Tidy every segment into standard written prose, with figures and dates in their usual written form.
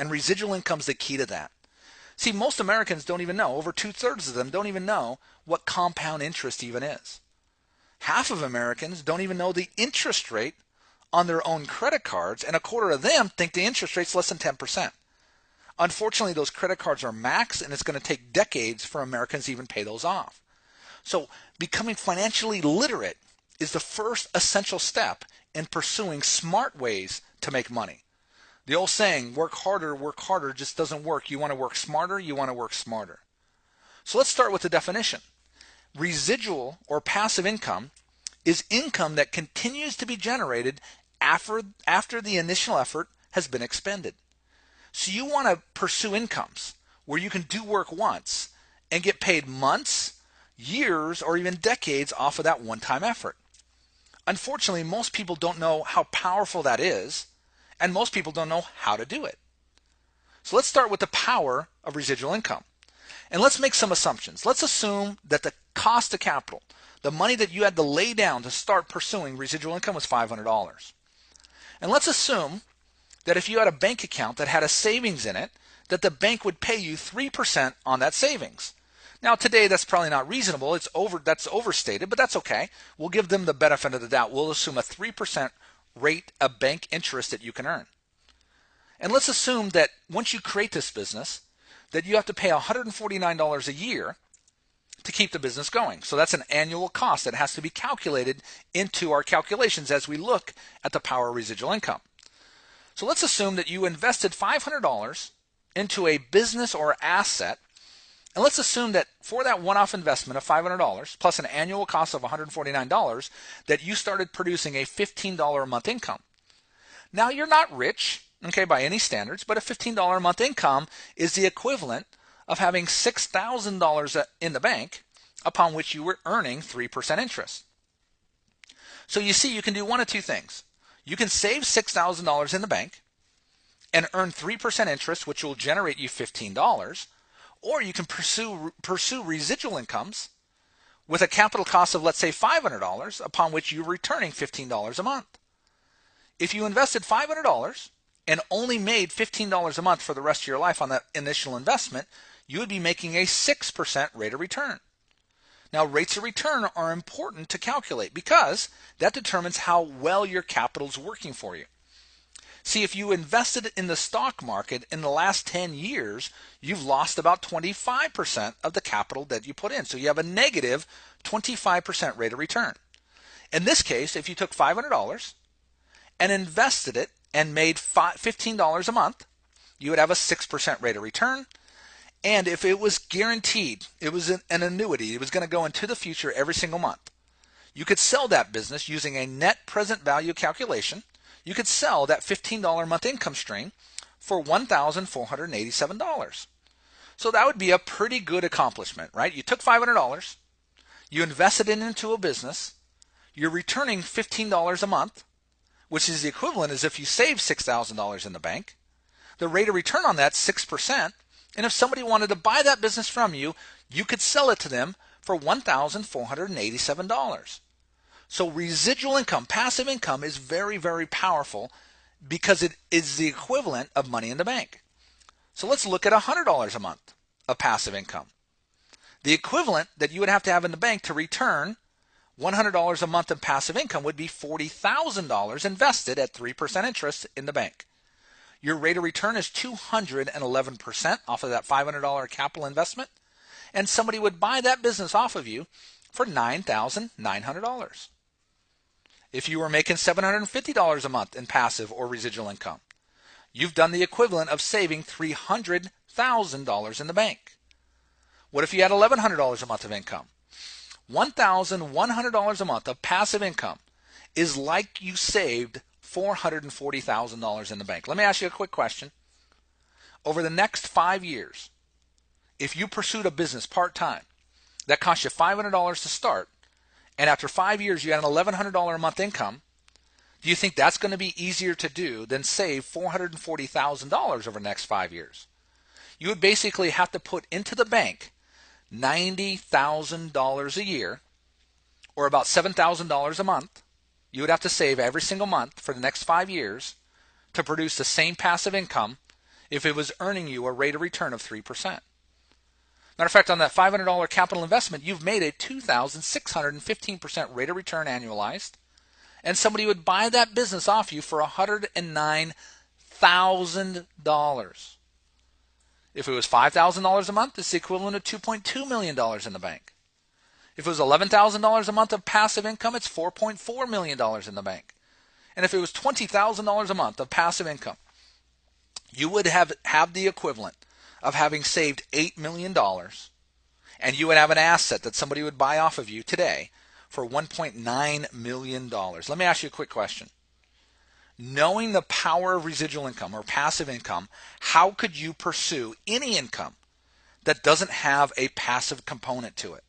And residual income is the key to that. See, most Americans don't even know, over 2/3 of them don't even know what compound interest even is. Half of Americans don't even know the interest rate on their own credit cards, and a quarter of them think the interest rate's less than 10%. Unfortunately, those credit cards are maxed, and it's going to take decades for Americans to even pay those off. So becoming financially literate is the first essential step in pursuing smart ways to make money. The old saying, work harder just doesn't work. You want to work smarter, you want to work smarter. So let's start with the definition. Residual or passive income is income that continues to be generated after the initial effort has been expended. So you want to pursue incomes where you can do work once and get paid months, years, or even decades off of that one-time effort. Unfortunately, most people don't know how powerful that is, and most people don't know how to do it. So let's start with the power of residual income. And let's make some assumptions. Let's assume that the cost of capital, the money that you had to lay down to start pursuing residual income, was $500. And let's assume that if you had a bank account that had a savings in it, that the bank would pay you 3% on that savings. Now today that's probably not reasonable. That's overstated, but that's okay. We'll give them the benefit of the doubt. We'll assume a 3% rate of bank interest that you can earn. And let's assume that once you create this business, that you have to pay $149 a year to keep the business going. So that's an annual cost that has to be calculated into our calculations as we look at the power of residual income. So let's assume that you invested $500 into a business or asset, and let's assume that for that one-off investment of $500 plus an annual cost of $149, that you started producing a $15 a month income. Now you're not rich, okay, by any standards, but a $15 a month income is the equivalent of having $6,000 in the bank upon which you were earning 3% interest. So you see, you can do one of two things. You can save $6,000 in the bank and earn 3% interest, which will generate you $15, or you can pursue residual incomes with a capital cost of, let's say, $500, upon which you're returning $15 a month. If you invested $500 and only made $15 a month for the rest of your life on that initial investment, you would be making a 6% rate of return. Now, rates of return are important to calculate because that determines how well your capital is working for you. See, if you invested in the stock market in the last 10 years, you've lost about 25% of the capital that you put in. So you have a negative 25% rate of return. In this case, if you took $500 and invested it and made $15 a month, you would have a 6% rate of return. And if it was guaranteed, it was an annuity, it was going to go into the future every single month, you could sell that business using a net present value calculation. You could sell that $15 a month income stream for $1,487. So that would be a pretty good accomplishment, right? You took $500, you invested it into a business, you're returning $15 a month, which is the equivalent as if you saved $6,000 in the bank. The rate of return on that, 6%. And if somebody wanted to buy that business from you, you could sell it to them for $1,487. So residual income, passive income, is very, very powerful because it is the equivalent of money in the bank. So let's look at $100 a month of passive income. The equivalent that you would have to have in the bank to return $100 a month in passive income would be $40,000 invested at 3% interest in the bank. Your rate of return is 211% off of that $500 capital investment, and somebody would buy that business off of you for $9,900. If you were making $750 a month in passive or residual income, you've done the equivalent of saving $300,000 in the bank. What if you had $1,100 a month of income? $1,100 a month of passive income is like you saved $440,000 in the bank. Let me ask you a quick question. Over the next 5 years, if you pursued a business part-time that cost you $500 to start, and after 5 years you had an $1,100 a month income, do you think that's going to be easier to do than save $440,000 over the next 5 years? You would basically have to put into the bank $90,000 a year, or about $7,000 a month. You would have to save every single month for the next 5 years to produce the same passive income if it was earning you a rate of return of 3%. Matter of fact, on that $500 capital investment, you've made a 2,615% rate of return annualized, and somebody would buy that business off you for $109,000. If it was $5,000 a month, it's the equivalent of $2.2 million in the bank. If it was $11,000 a month of passive income, it's $4.4 million in the bank. And if it was $20,000 a month of passive income, you would have the equivalent of having saved $8 million, and you would have an asset that somebody would buy off of you today for $1.9 million. Let me ask you a quick question. Knowing the power of residual income or passive income, how could you pursue any income that doesn't have a passive component to it?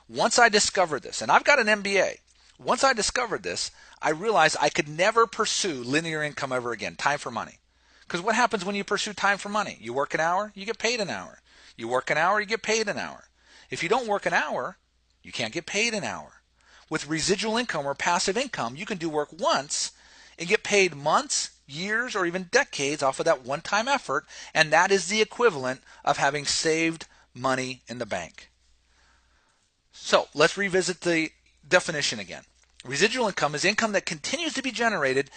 Once I discovered this, and I've got an MBA, once I discovered this, I realized I could never pursue linear income ever again, time for money. Because what happens when you pursue time for money? You work an hour, you get paid an hour. You work an hour, you get paid an hour. If you don't work an hour, you can't get paid an hour. With residual income or passive income, you can do work once and get paid months, years, or even decades off of that one-time effort, and that is the equivalent of having saved money in the bank. So let's revisit the definition again. Residual income is income that continues to be generated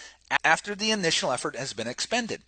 after the initial effort has been expended.